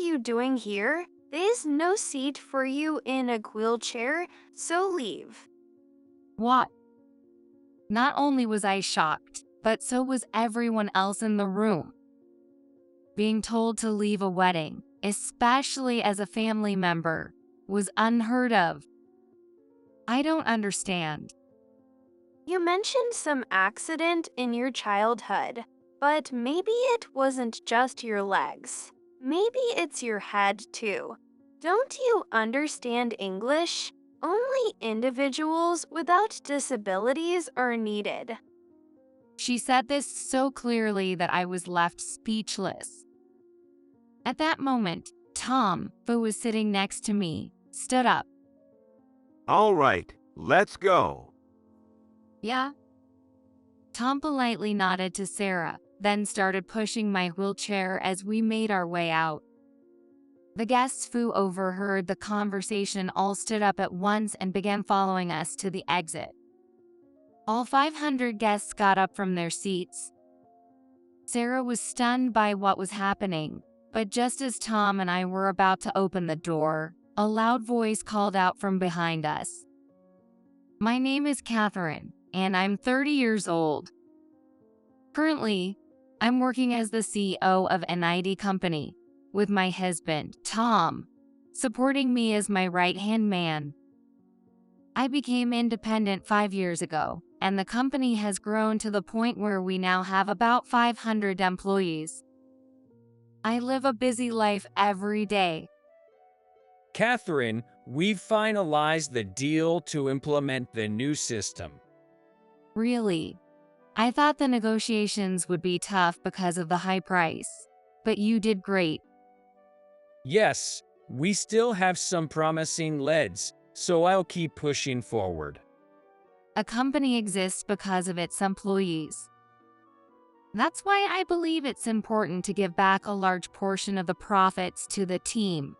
you doing here? There's no seat for you in a wheelchair, so leave. What? Not only was I shocked, but so was everyone else in the room. Being told to leave a wedding, especially as a family member, was unheard of. I don't understand. You mentioned some accident in your childhood, but maybe it wasn't just your legs. Maybe it's your head too. Don't you understand English? Only individuals without disabilities are needed. She said this so clearly that I was left speechless. At that moment, Tom, who was sitting next to me, stood up. All right, let's go. Yeah? Tom politely nodded to Sarah, then started pushing my wheelchair as we made our way out. The guests who overheard the conversation all stood up at once and began following us to the exit. All 500 guests got up from their seats. Sarah was stunned by what was happening, but just as Tom and I were about to open the door, a loud voice called out from behind us. My name is Catherine, and I'm 30 years old. Currently, I'm working as the CEO of an IT company, with my husband, Tom, supporting me as my right-hand man. I became independent 5 years ago, and the company has grown to the point where we now have about 500 employees. I live a busy life every day. Catherine, we've finalized the deal to implement the new system. Really? I thought the negotiations would be tough because of the high price, but you did great. Yes, we still have some promising leads, so I'll keep pushing forward. A company exists because of its employees. That's why I believe it's important to give back a large portion of the profits to the team.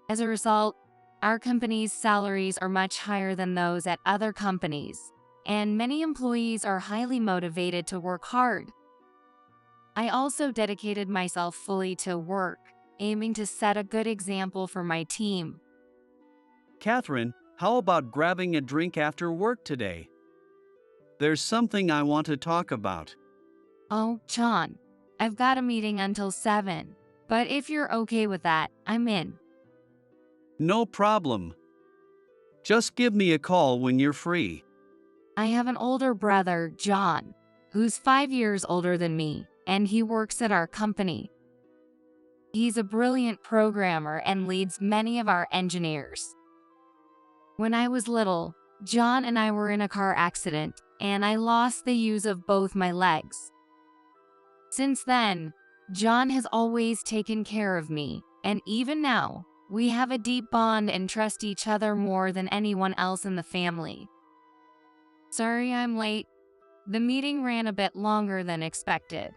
As a result, our company's salaries are much higher than those at other companies, and many employees are highly motivated to work hard. I also dedicated myself fully to work, aiming to set a good example for my team. Catherine, how about grabbing a drink after work today? There's something I want to talk about. Oh, John, I've got a meeting until 7, but if you're okay with that, I'm in. No problem. Just give me a call when you're free. I have an older brother, John, who's 5 years older than me, and he works at our company. He's a brilliant programmer and leads many of our engineers. When I was little, John and I were in a car accident, and I lost the use of both my legs. Since then, John has always taken care of me, and even now, we have a deep bond and trust each other more than anyone else in the family. Sorry I'm late. The meeting ran a bit longer than expected.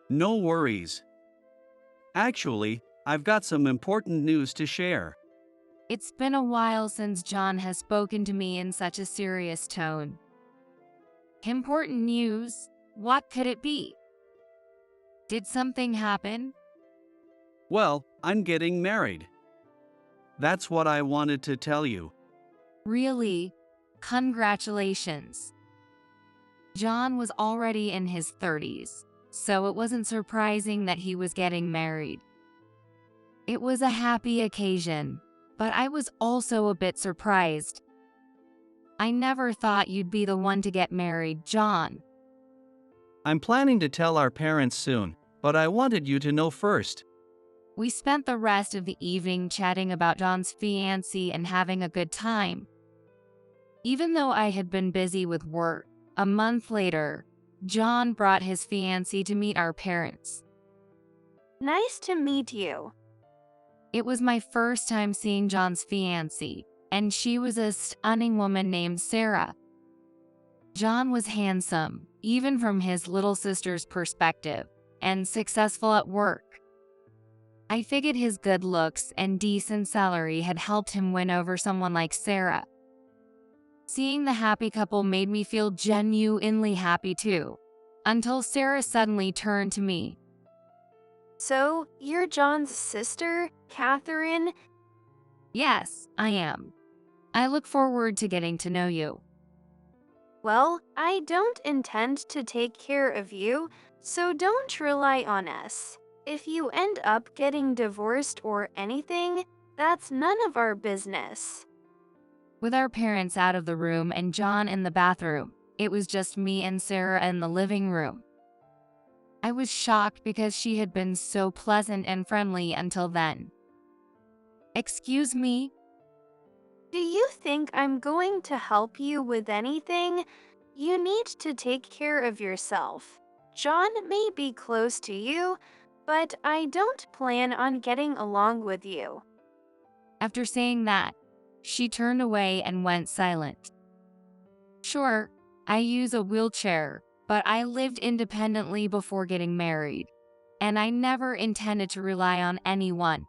No worries. Actually, I've got some important news to share. It's been a while since John has spoken to me in such a serious tone. Important news? What could it be? Did something happen? Well, I'm getting married. That's what I wanted to tell you. Really? Congratulations. John was already in his 30s, so it wasn't surprising that he was getting married. It was a happy occasion, but I was also a bit surprised. I never thought you'd be the one to get married, John. I'm planning to tell our parents soon, but I wanted you to know first. We spent the rest of the evening chatting about John's fiancée and having a good time. Even though I had been busy with work, a month later, John brought his fiancée to meet our parents. Nice to meet you. It was my first time seeing John's fiancée, and she was a stunning woman named Sarah. John was handsome, even from his little sister's perspective, and successful at work. I figured his good looks and decent salary had helped him win over someone like Sarah. Seeing the happy couple made me feel genuinely happy too, until Sarah suddenly turned to me. So, you're John's sister, Catherine? Yes, I am. I look forward to getting to know you. Well, I don't intend to take care of you, so don't rely on us. If you end up getting divorced or anything, that's none of our business. With our parents out of the room and John in the bathroom, it was just me and Sarah in the living room. I was shocked because she had been so pleasant and friendly until then. Excuse me? Do you think I'm going to help you with anything? You need to take care of yourself. John may be close to you, but I don't plan on getting along with you. After saying that, she turned away and went silent. Sure, I use a wheelchair, but I lived independently before getting married, and I never intended to rely on anyone.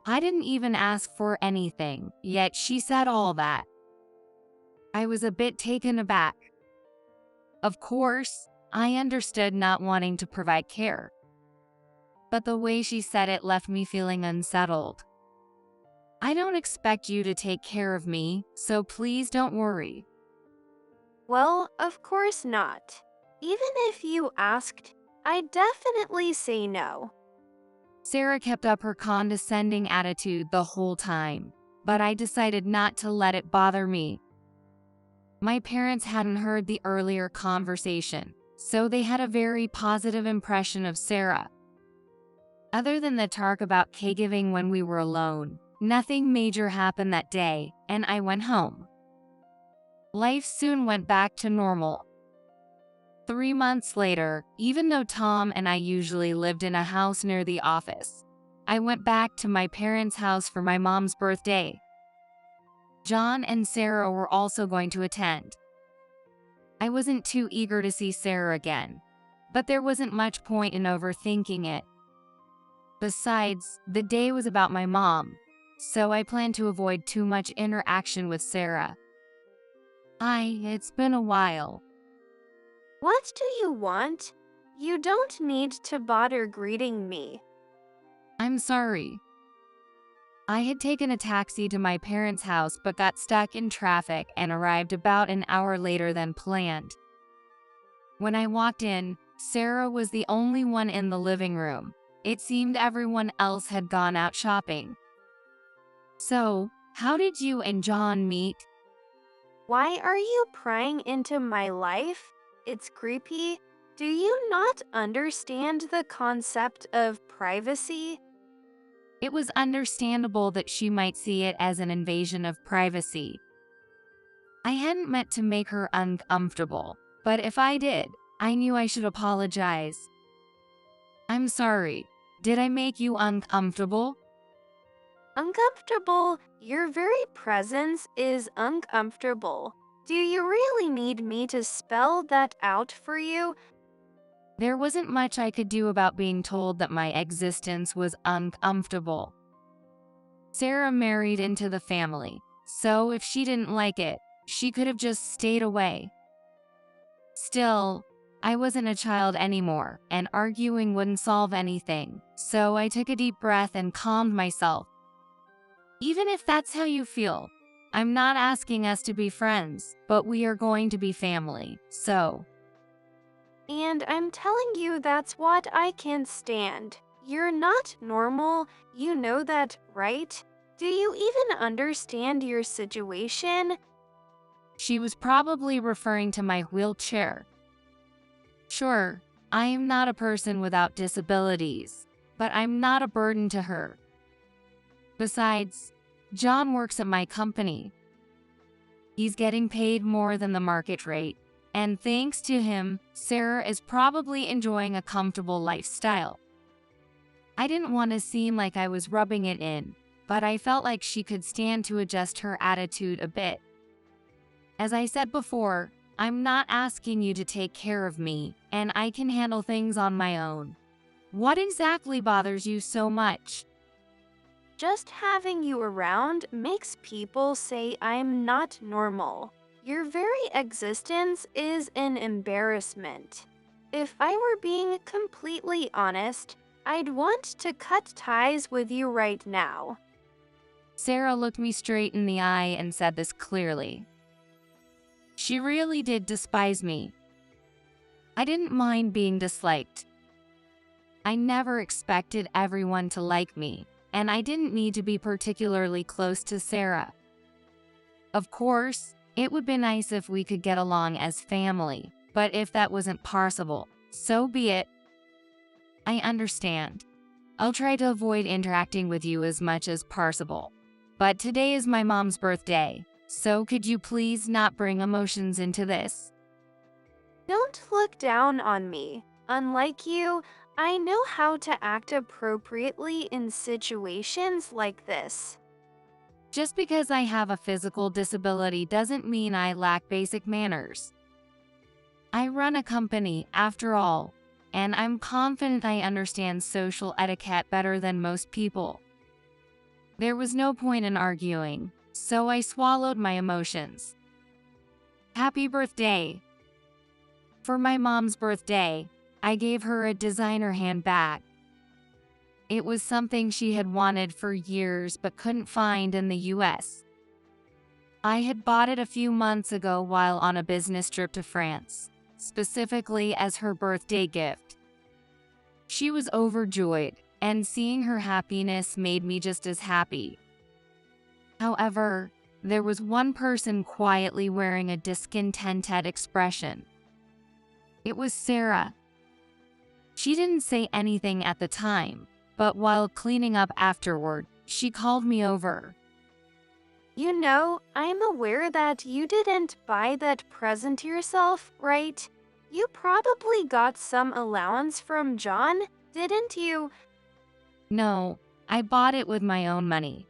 I didn't even ask for anything, yet she said all that. I was a bit taken aback. Of course, I understood not wanting to provide care, but the way she said it left me feeling unsettled. I don't expect you to take care of me, so please don't worry. Well, of course not. Even if you asked, I'd definitely say no. Sarah kept up her condescending attitude the whole time, but I decided not to let it bother me. My parents hadn't heard the earlier conversation, so they had a very positive impression of Sarah. Other than the talk about caregiving when we were alone, nothing major happened that day, and I went home. Life soon went back to normal. 3 months later, even though Tom and I usually lived in a house near the office, I went back to my parents' house for my mom's birthday. John and Sarah were also going to attend. I wasn't too eager to see Sarah again, but there wasn't much point in overthinking it. Besides, the day was about my mom, so I planned to avoid too much interaction with Sarah. It's been a while. What do you want? You don't need to bother greeting me. I'm sorry. I had taken a taxi to my parents' house but got stuck in traffic and arrived about an hour later than planned. When I walked in, Sarah was the only one in the living room. It seemed everyone else had gone out shopping. So, how did you and John meet? Why are you prying into my life? It's creepy. Do you not understand the concept of privacy? It was understandable that she might see it as an invasion of privacy. I hadn't meant to make her uncomfortable, but if I did, I knew I should apologize. I'm sorry. Did I make you uncomfortable? Uncomfortable? Your very presence is uncomfortable. Do you really need me to spell that out for you? There wasn't much I could do about being told that my existence was uncomfortable. Sarah married into the family, so if she didn't like it, she could have just stayed away. Still, I wasn't a child anymore, and arguing wouldn't solve anything, so I took a deep breath and calmed myself. Even if that's how you feel, I'm not asking us to be friends, but we are going to be family, so. And I'm telling you that's what I can't stand. You're not normal, you know that, right? Do you even understand your situation? She was probably referring to my wheelchair. Sure, I am not a person without disabilities, but I'm not a burden to her. Besides, John works at my company. He's getting paid more than the market rate, and thanks to him, Sarah is probably enjoying a comfortable lifestyle. I didn't want to seem like I was rubbing it in, but I felt like she could stand to adjust her attitude a bit. As I said before, I'm not asking you to take care of me, and I can handle things on my own. What exactly bothers you so much? Just having you around makes people say I'm not normal. Your very existence is an embarrassment. If I were being completely honest, I'd want to cut ties with you right now. Sarah looked me straight in the eye and said this clearly. She really did despise me. I didn't mind being disliked. I never expected everyone to like me, and I didn't need to be particularly close to Sarah. Of course, it would be nice if we could get along as family, but if that wasn't possible, so be it. I understand. I'll try to avoid interacting with you as much as possible. But today is my mom's birthday, so could you please not bring emotions into this? Don't look down on me. Unlike you, I know how to act appropriately in situations like this. Just because I have a physical disability doesn't mean I lack basic manners. I run a company, after all, and I'm confident I understand social etiquette better than most people. There was no point in arguing, so I swallowed my emotions. Happy birthday! For my mom's birthday, I gave her a designer handbag. It was something she had wanted for years but couldn't find in the US. I had bought it a few months ago while on a business trip to France, specifically as her birthday gift. She was overjoyed, and seeing her happiness made me just as happy. However, there was one person quietly wearing a discontented expression. It was Sarah. She didn't say anything at the time, but while cleaning up afterward, she called me over. You know, I'm aware that you didn't buy that present yourself, right? You probably got some allowance from John, didn't you? No, I bought it with my own money.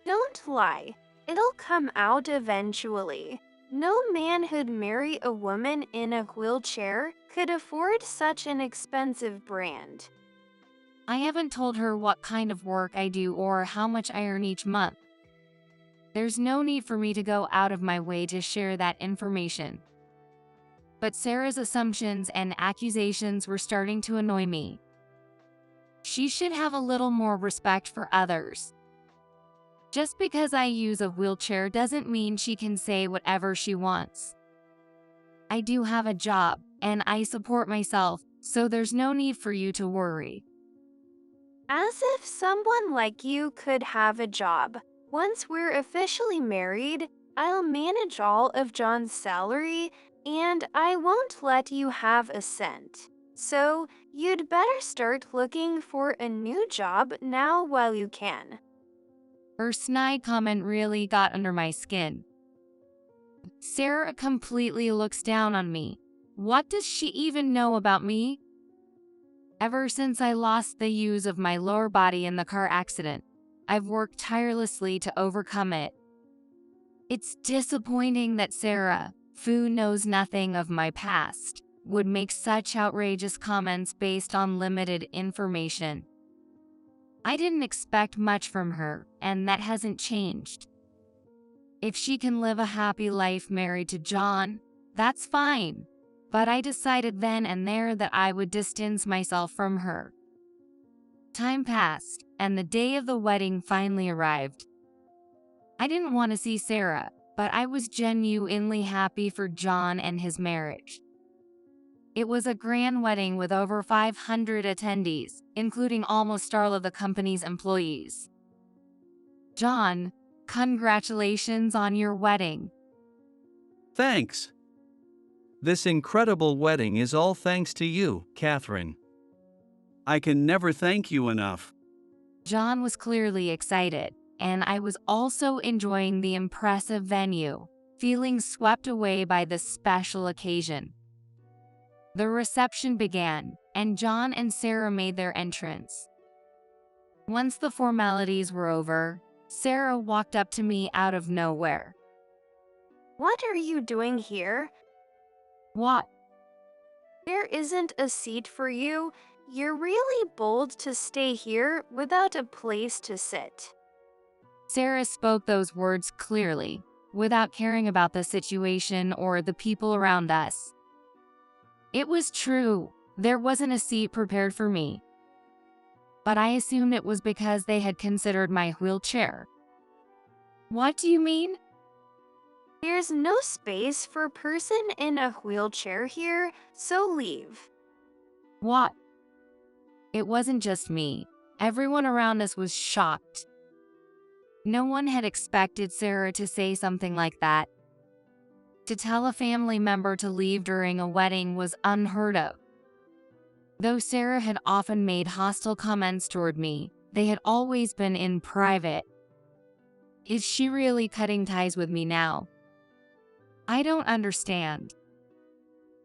Don't lie. It'll come out eventually. No man who'd marry a woman in a wheelchair could afford such an expensive brand. I haven't told her what kind of work I do or how much I earn each month. There's no need for me to go out of my way to share that information. But Sarah's assumptions and accusations were starting to annoy me. She should have a little more respect for others. Just because I use a wheelchair doesn't mean she can say whatever she wants. I do have a job, and I support myself, so there's no need for you to worry. As if someone like you could have a job. Once we're officially married, I'll manage all of John's salary, and I won't let you have a cent. So, you'd better start looking for a new job now while you can. Her snide comment really got under my skin. Sarah completely looks down on me. What does she even know about me? Ever since I lost the use of my lower body in the car accident, I've worked tirelessly to overcome it. It's disappointing that Sarah, who knows nothing of my past, would make such outrageous comments based on limited information. I didn't expect much from her, and that hasn't changed. If she can live a happy life married to John, that's fine. But I decided then and there that I would distance myself from her. Time passed, and the day of the wedding finally arrived. I didn't want to see Sarah, but I was genuinely happy for John and his marriage. It was a grand wedding with over 500 attendees, including almost all of the company's employees. John, congratulations on your wedding. Thanks. This incredible wedding is all thanks to you, Catherine. I can never thank you enough. John was clearly excited, and I was also enjoying the impressive venue, feeling swept away by this special occasion. The reception began, and John and Sarah made their entrance. Once the formalities were over, Sarah walked up to me out of nowhere. What are you doing here? What? There isn't a seat for you. You're really bold to stay here without a place to sit. Sarah spoke those words clearly, without caring about the situation or the people around us. It was true. There wasn't a seat prepared for me. but I assumed it was because they had considered my wheelchair. What do you mean? There's no space for a person in a wheelchair here, so leave. What? It wasn't just me. Everyone around us was shocked. No one had expected Sarah to say something like that. To tell a family member to leave during a wedding was unheard of. Though Sarah had often made hostile comments toward me, they had always been in private. Is she really cutting ties with me now? I don't understand.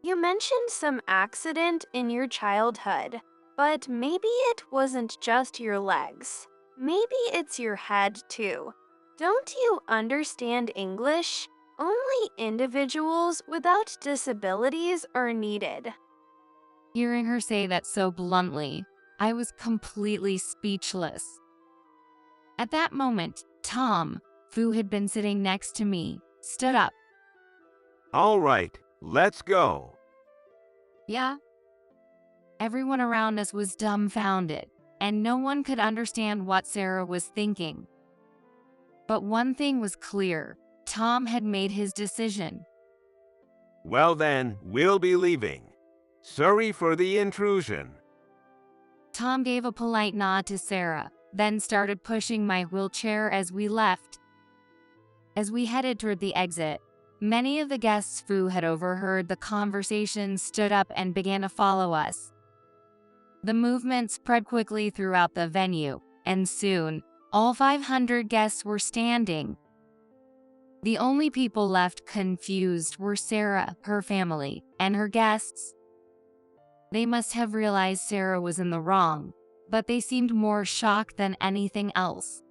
You mentioned some accident in your childhood, but maybe it wasn't just your legs. Maybe it's your head too. Don't you understand English? Only individuals without disabilities are needed. Hearing her say that so bluntly, I was completely speechless. At that moment, Tom, who had been sitting next to me, stood up. All right, let's go. Yeah? Everyone around us was dumbfounded, and no one could understand what Sarah was thinking. But one thing was clear. Tom had made his decision. Well then, we'll be leaving. Sorry for the intrusion. Tom gave a polite nod to Sarah, then started pushing my wheelchair as we left. As we headed toward the exit, many of the guests who had overheard the conversation stood up and began to follow us. The movement spread quickly throughout the venue, and soon, all 500 guests were standing. The only people left confused were Sarah, her family, and her guests. They must have realized Sarah was in the wrong, but they seemed more shocked than anything else.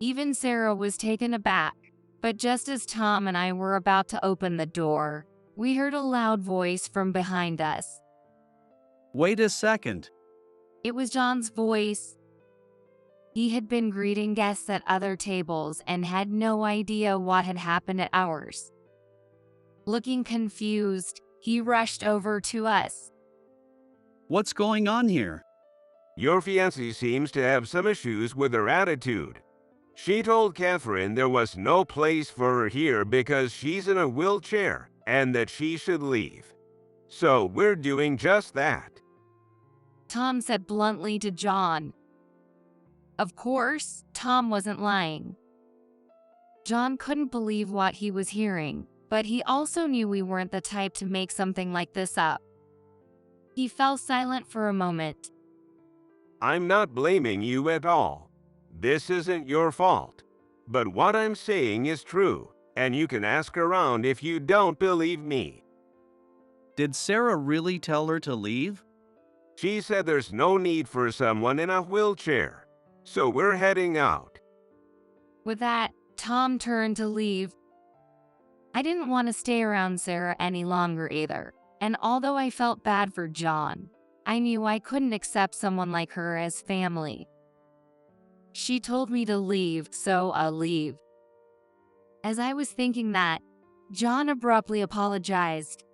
Even Sarah was taken aback, but just as Tom and I were about to open the door, we heard a loud voice from behind us. Wait a second. It was John's voice. He had been greeting guests at other tables and had no idea what had happened at ours. Looking confused, he rushed over to us. What's going on here? Your fiancée seems to have some issues with her attitude. She told Catherine there was no place for her here because she's in a wheelchair and that she should leave. So we're doing just that. Tom said bluntly to John. Of course, Tom wasn't lying. John couldn't believe what he was hearing, but he also knew we weren't the type to make something like this up. He fell silent for a moment. I'm not blaming you at all. This isn't your fault. But what I'm saying is true, and you can ask around if you don't believe me. Did Sarah really tell her to leave? She said there's no need for someone in a wheelchair. So we're heading out. With that, Tom turned to leave. I didn't want to stay around Sarah any longer either, and although I felt bad for John, I knew I couldn't accept someone like her as family. She told me to leave, so I'll leave. As I was thinking that, John abruptly apologized.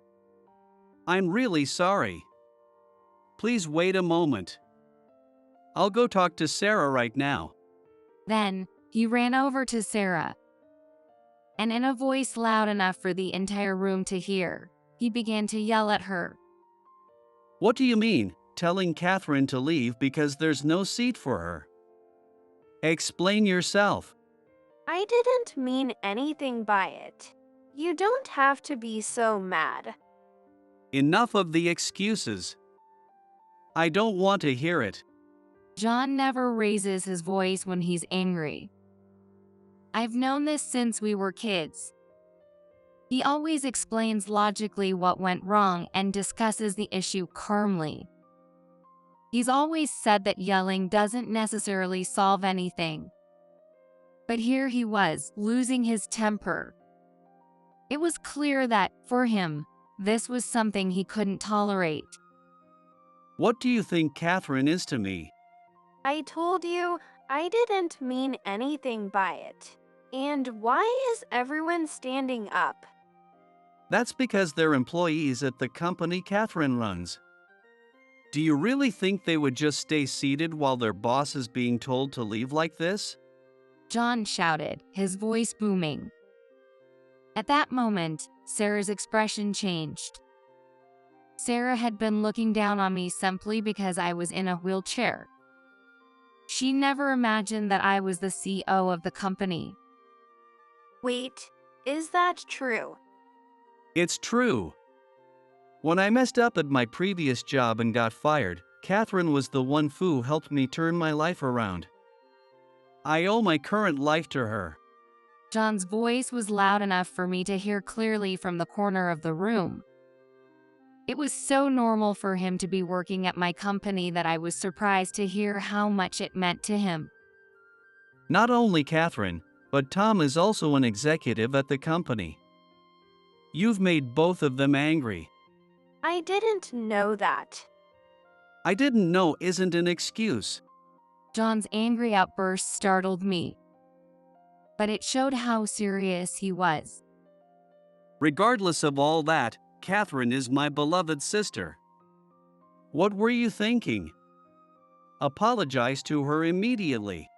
I'm really sorry. Please wait a moment. I'll go talk to Sarah right now. Then, he ran over to Sarah, and in a voice loud enough for the entire room to hear, he began to yell at her. What do you mean, telling Catherine to leave because there's no seat for her? Explain yourself. I didn't mean anything by it. You don't have to be so mad. Enough of the excuses. I don't want to hear it. John never raises his voice when he's angry. I've known this since we were kids. He always explains logically what went wrong and discusses the issue calmly. He's always said that yelling doesn't necessarily solve anything. But here he was, losing his temper. It was clear that, for him, this was something he couldn't tolerate. What do you think Catherine is to me? I told you I didn't mean anything by it. And why is everyone standing up? That's because they're employees at the company Catherine runs. Do you really think they would just stay seated while their boss is being told to leave like this? John shouted, his voice booming. At that moment, Sarah's expression changed. Sarah had been looking down on me simply because I was in a wheelchair. She never imagined that I was the CEO of the company. Wait, is that true? It's true. When I messed up at my previous job and got fired, Catherine was the one who helped me turn my life around. I owe my current life to her. John's voice was loud enough for me to hear clearly from the corner of the room. It was so normal for him to be working at my company that I was surprised to hear how much it meant to him. Not only Catherine, but Tom is also an executive at the company. You've made both of them angry. I didn't know that. I didn't know isn't an excuse. John's angry outburst startled me, but it showed how serious he was. Regardless of all that, Catherine is my beloved sister. What were you thinking? Apologize to her immediately.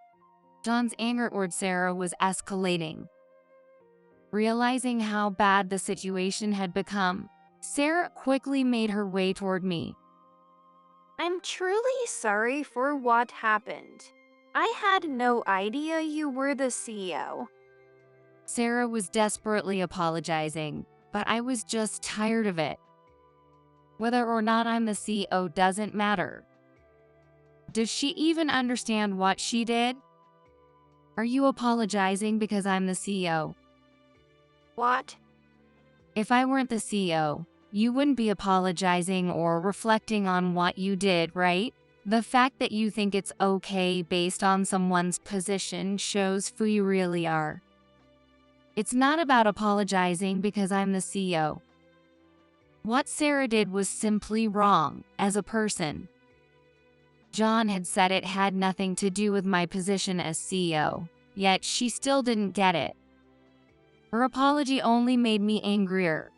John's anger toward Sarah was escalating. Realizing how bad the situation had become, Sarah quickly made her way toward me. I'm truly sorry for what happened. I had no idea you were the CEO. Sarah was desperately apologizing, but I was just tired of it. Whether or not I'm the CEO doesn't matter. Does she even understand what she did? Are you apologizing because I'm the CEO? What? If I weren't the CEO, you wouldn't be apologizing or reflecting on what you did, right? The fact that you think it's okay based on someone's position shows who you really are. It's not about apologizing because I'm the CEO. What Sarah did was simply wrong as a person. John had said it had nothing to do with my position as CEO, yet she still didn't get it. Her apology only made me angrier.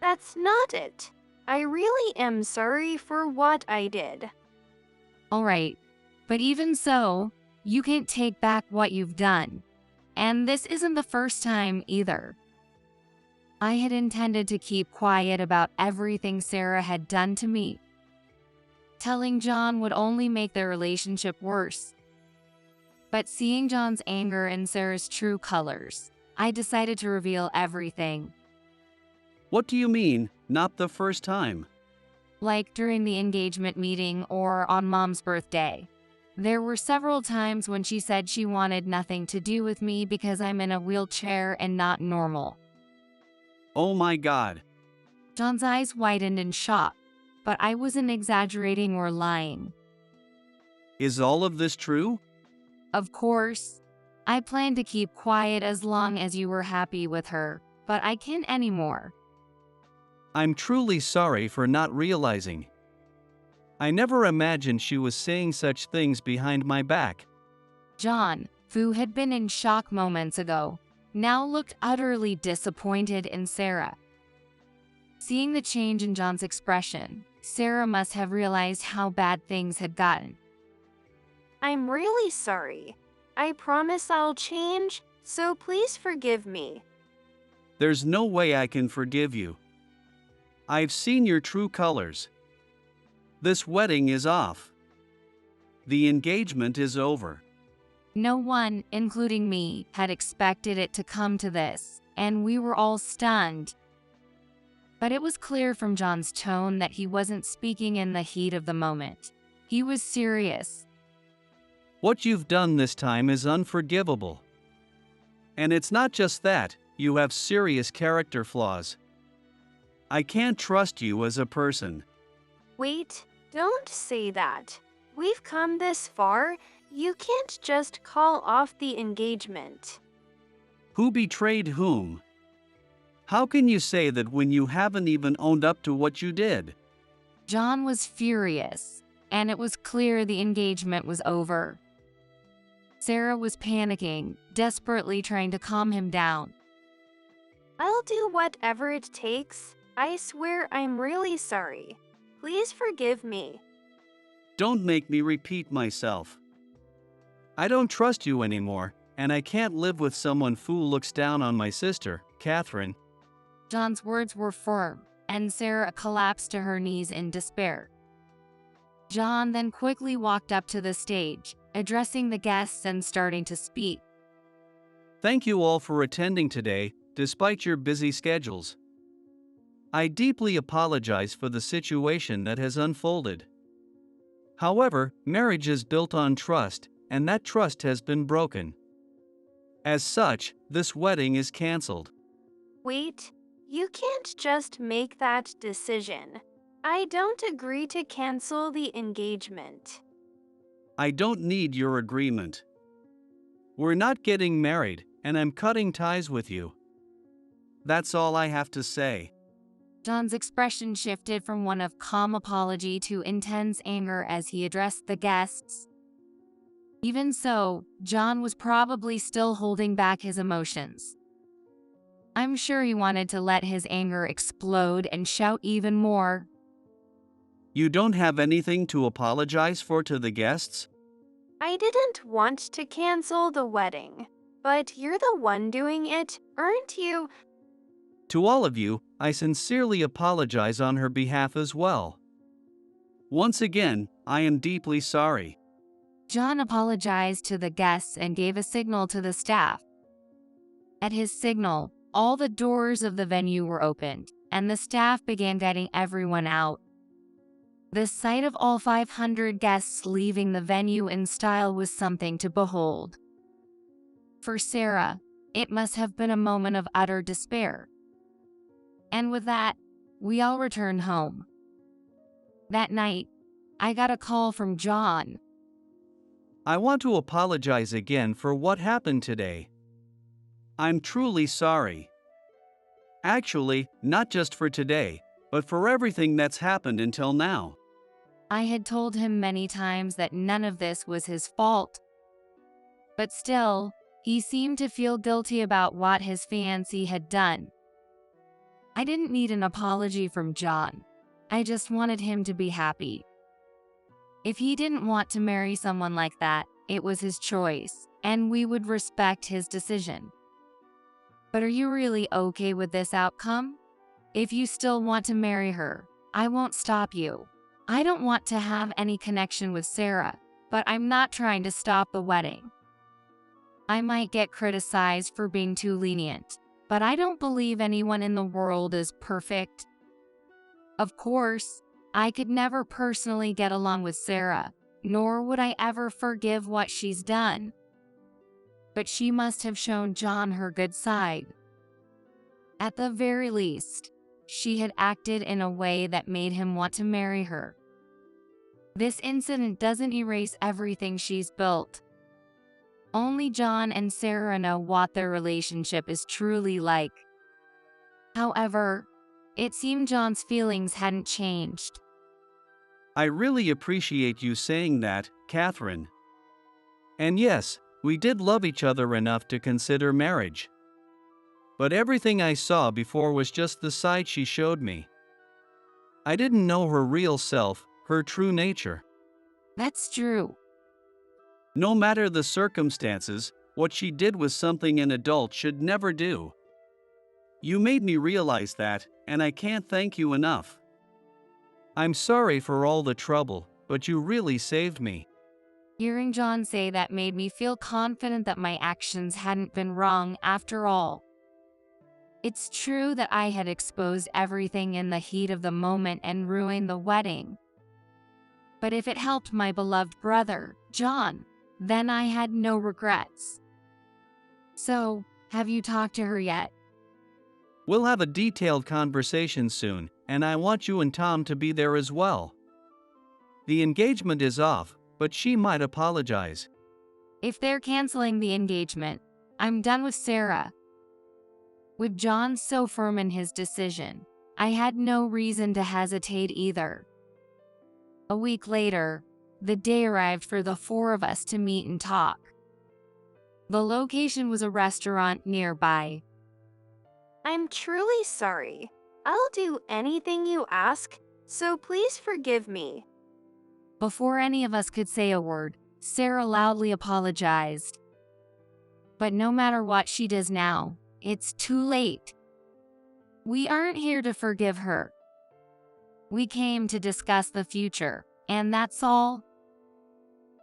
That's not it. I really am sorry for what I did. Alright, but even so, you can't take back what you've done. And this isn't the first time either. I had intended to keep quiet about everything Sarah had done to me. Telling John would only make their relationship worse. But seeing John's anger and Sarah's true colors, I decided to reveal everything. What do you mean, not the first time? Like during the engagement meeting or on Mom's birthday. There were several times when she said she wanted nothing to do with me because I'm in a wheelchair and not normal. Oh my God. John's eyes widened in shock, but I wasn't exaggerating or lying. Is all of this true? Of course. I planned to keep quiet as long as you were happy with her, but I can't anymore. I'm truly sorry for not realizing. I never imagined she was saying such things behind my back. John, who had been in shock moments ago, now looked utterly disappointed in Sarah. Seeing the change in John's expression, Sarah must have realized how bad things had gotten. I'm really sorry. I promise I'll change, so please forgive me. There's no way I can forgive you. I've seen your true colors. This wedding is off. The engagement is over. No one, including me, had expected it to come to this, and we were all stunned. But it was clear from John's tone that he wasn't speaking in the heat of the moment. He was serious. What you've done this time is unforgivable. And it's not just that, you have serious character flaws. I can't trust you as a person. Wait, don't say that. We've come this far. You can't just call off the engagement. Who betrayed whom? How can you say that when you haven't even owned up to what you did? John was furious, and it was clear the engagement was over. Sarah was panicking, desperately trying to calm him down. I'll do whatever it takes. I swear I'm really sorry. Please forgive me. Don't make me repeat myself. I don't trust you anymore, and I can't live with someone who looks down on my sister, Catherine. John's words were firm, and Sarah collapsed to her knees in despair. John then quickly walked up to the stage, addressing the guests and starting to speak. Thank you all for attending today, despite your busy schedules. I deeply apologize for the situation that has unfolded. However, marriage is built on trust, and that trust has been broken. As such, this wedding is cancelled. Wait, you can't just make that decision. I don't agree to cancel the engagement. I don't need your agreement. We're not getting married, and I'm cutting ties with you. That's all I have to say. John's expression shifted from one of calm apology to intense anger as he addressed the guests. Even so, John was probably still holding back his emotions. I'm sure he wanted to let his anger explode and shout even more. You don't have anything to apologize for to the guests? I didn't want to cancel the wedding, but you're the one doing it, aren't you? To all of you, I sincerely apologize on her behalf as well. Once again, I am deeply sorry. John apologized to the guests and gave a signal to the staff. At his signal, all the doors of the venue were opened, and the staff began getting everyone out. The sight of all 500 guests leaving the venue in style was something to behold. For Sarah, it must have been a moment of utter despair. And with that, we all returned home. That night, I got a call from John. I want to apologize again for what happened today. I'm truly sorry. Actually, not just for today, but for everything that's happened until now. I had told him many times that none of this was his fault. But still, he seemed to feel guilty about what his fiancée had done. I didn't need an apology from John. I just wanted him to be happy. If he didn't want to marry someone like that, it was his choice, and we would respect his decision. But are you really okay with this outcome? If you still want to marry her, I won't stop you. I don't want to have any connection with Sarah, but I'm not trying to stop the wedding. I might get criticized for being too lenient, but I don't believe anyone in the world is perfect. Of course, I could never personally get along with Sarah, nor would I ever forgive what she's done. But she must have shown John her good side. At the very least, she had acted in a way that made him want to marry her. This incident doesn't erase everything she's built. Only John and Sarah know what their relationship is truly like. However, it seemed John's feelings hadn't changed. I really appreciate you saying that, Catherine. And yes, we did love each other enough to consider marriage. But everything I saw before was just the side she showed me. I didn't know her real self, her true nature. That's true. No matter the circumstances, what she did was something an adult should never do. You made me realize that, and I can't thank you enough. I'm sorry for all the trouble, but you really saved me. Hearing John say that made me feel confident that my actions hadn't been wrong after all. It's true that I had exposed everything in the heat of the moment and ruined the wedding. But if it helped my beloved brother, John, then I had no regrets. So, have you talked to her yet? We'll have a detailed conversation soon, and I want you and Tom to be there as well. The engagement is off, but she might apologize. If they're canceling the engagement, I'm done with Sarah. With John so firm in his decision, I had no reason to hesitate either. A week later, the day arrived for the four of us to meet and talk. The location was a restaurant nearby. I'm truly sorry. I'll do anything you ask, so please forgive me. Before any of us could say a word, Sarah loudly apologized. But no matter what she does now, it's too late. We aren't here to forgive her. We came to discuss the future, and that's all.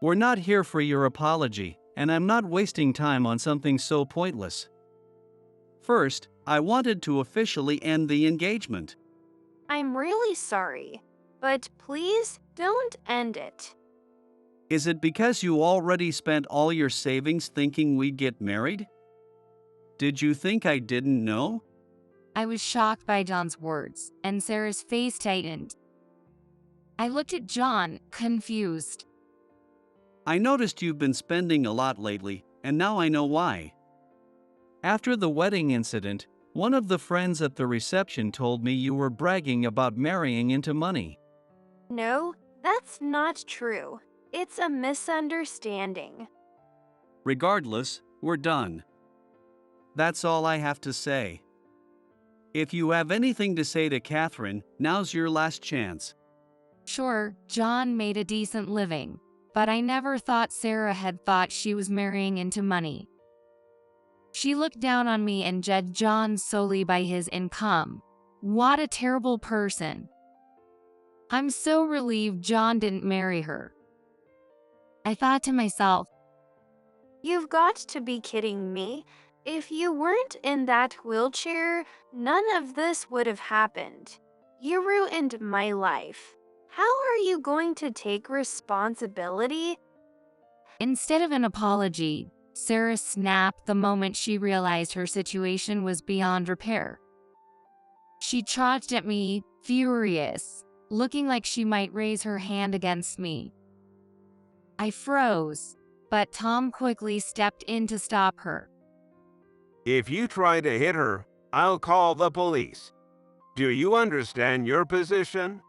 We're not here for your apology, and I'm not wasting time on something so pointless. First, I wanted to officially end the engagement. I'm really sorry, but please don't end it. Is it because you already spent all your savings thinking we'd get married? Did you think I didn't know? I was shocked by John's words, and Sarah's face tightened. I looked at John, confused. I noticed you've been spending a lot lately, and now I know why. After the wedding incident, one of the friends at the reception told me you were bragging about marrying into money. No, that's not true. It's a misunderstanding. Regardless, we're done. That's all I have to say. If you have anything to say to Catherine, now's your last chance. Sure, John made a decent living, but I never thought Sarah had thought she was marrying into money. She looked down on me and judged John solely by his income. What a terrible person. I'm so relieved John didn't marry her. I thought to myself, You've got to be kidding me. If you weren't in that wheelchair, none of this would have happened. You ruined my life. How are you going to take responsibility? instead of an apology, Sarah snapped the moment she realized her situation was beyond repair. She charged at me, furious, looking like she might raise her hand against me. I froze, but Tom quickly stepped in to stop her. If you try to hit her, I'll call the police. Do you understand your position?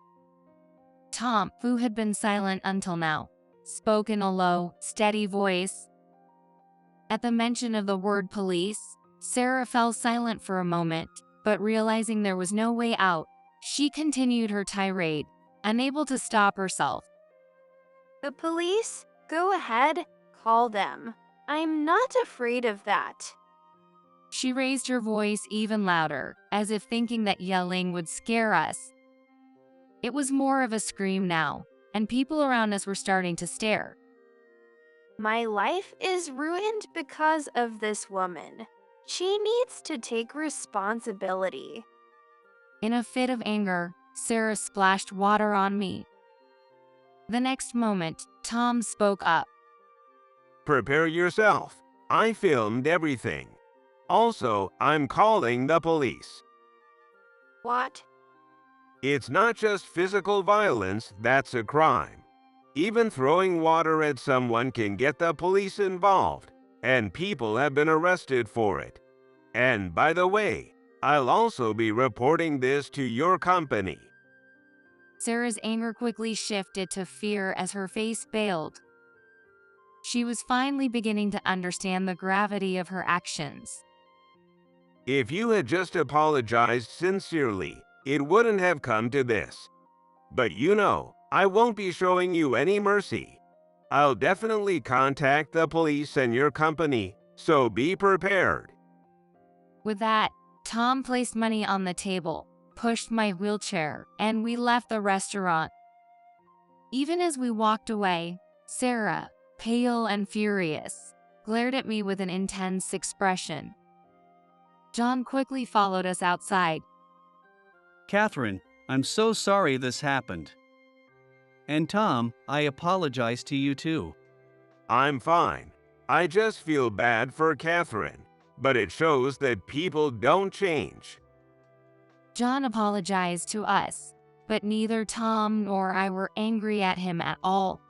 Tom, who had been silent until now, spoke in a low, steady voice. At the mention of the word police, Sarah fell silent for a moment, but realizing there was no way out, she continued her tirade, unable to stop herself. The police? Go ahead, call them. I'm not afraid of that. She raised her voice even louder, as if thinking that yelling would scare us. It was more of a scream now, and people around us were starting to stare. My life is ruined because of this woman. She needs to take responsibility. In a fit of anger, Sarah splashed water on me. The next moment, Tom spoke up. Prepare yourself. I filmed everything. Also, I'm calling the police. What? It's not just physical violence that's a crime. Even throwing water at someone can get the police involved, and people have been arrested for it. And by the way, I'll also be reporting this to your company. Sarah's anger quickly shifted to fear as her face paled. She was finally beginning to understand the gravity of her actions. If you had just apologized sincerely, it wouldn't have come to this. But you know, I won't be showing you any mercy. I'll definitely contact the police and your company, so be prepared. With that, Tom placed money on the table, pushed my wheelchair, and we left the restaurant. Even as we walked away, Sarah, pale and furious, glared at me with an intense expression. John quickly followed us outside. Catherine, I'm so sorry this happened. And Tom, I apologize to you too. I'm fine. I just feel bad for Catherine, but it shows that people don't change. John apologized to us, but neither Tom nor I were angry at him at all.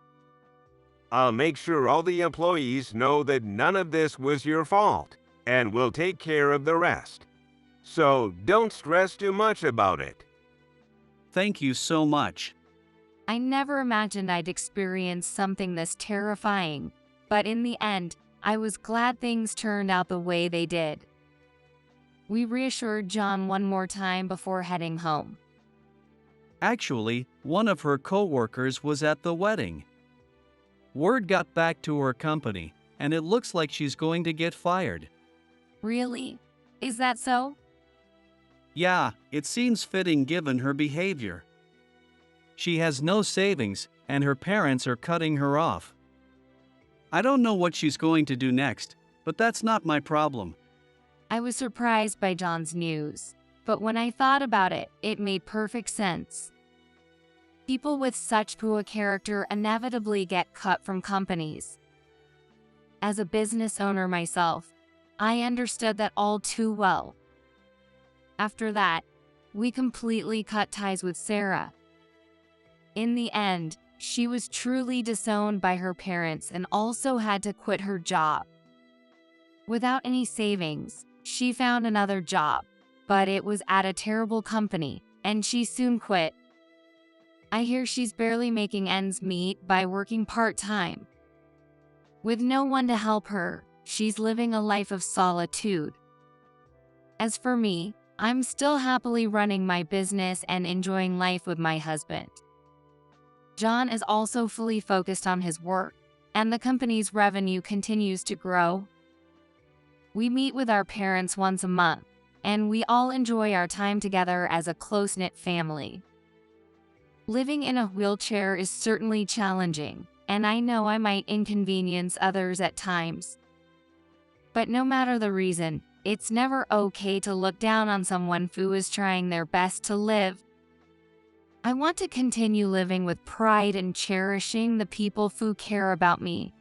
I'll make sure all the employees know that none of this was your fault, and we'll take care of the rest. So don't stress too much about it. Thank you so much. I never imagined I'd experience something this terrifying, but in the end, I was glad things turned out the way they did. We reassured John one more time before heading home. Actually, one of her co-workers was at the wedding. Word got back to her company, and it looks like she's going to get fired. Really? Is that so? Yeah, it seems fitting given her behavior. She has no savings, and her parents are cutting her off. I don't know what she's going to do next, but that's not my problem. I was surprised by John's news, but when I thought about it, it made perfect sense. People with such poor character inevitably get cut from companies. As a business owner myself, I understood that all too well. After that, we completely cut ties with Sarah. In the end, she was truly disowned by her parents and also had to quit her job. Without any savings, she found another job, but it was at a terrible company, and she soon quit. I hear she's barely making ends meet by working part-time. With no one to help her, she's living a life of solitude. As for me, I'm still happily running my business and enjoying life with my husband. John is also fully focused on his work, and the company's revenue continues to grow. We meet with our parents once a month, and we all enjoy our time together as a close-knit family. Living in a wheelchair is certainly challenging, and I know I might inconvenience others at times. But no matter the reason, it's never okay to look down on someone who is trying their best to live. I want to continue living with pride and cherishing the people who care about me.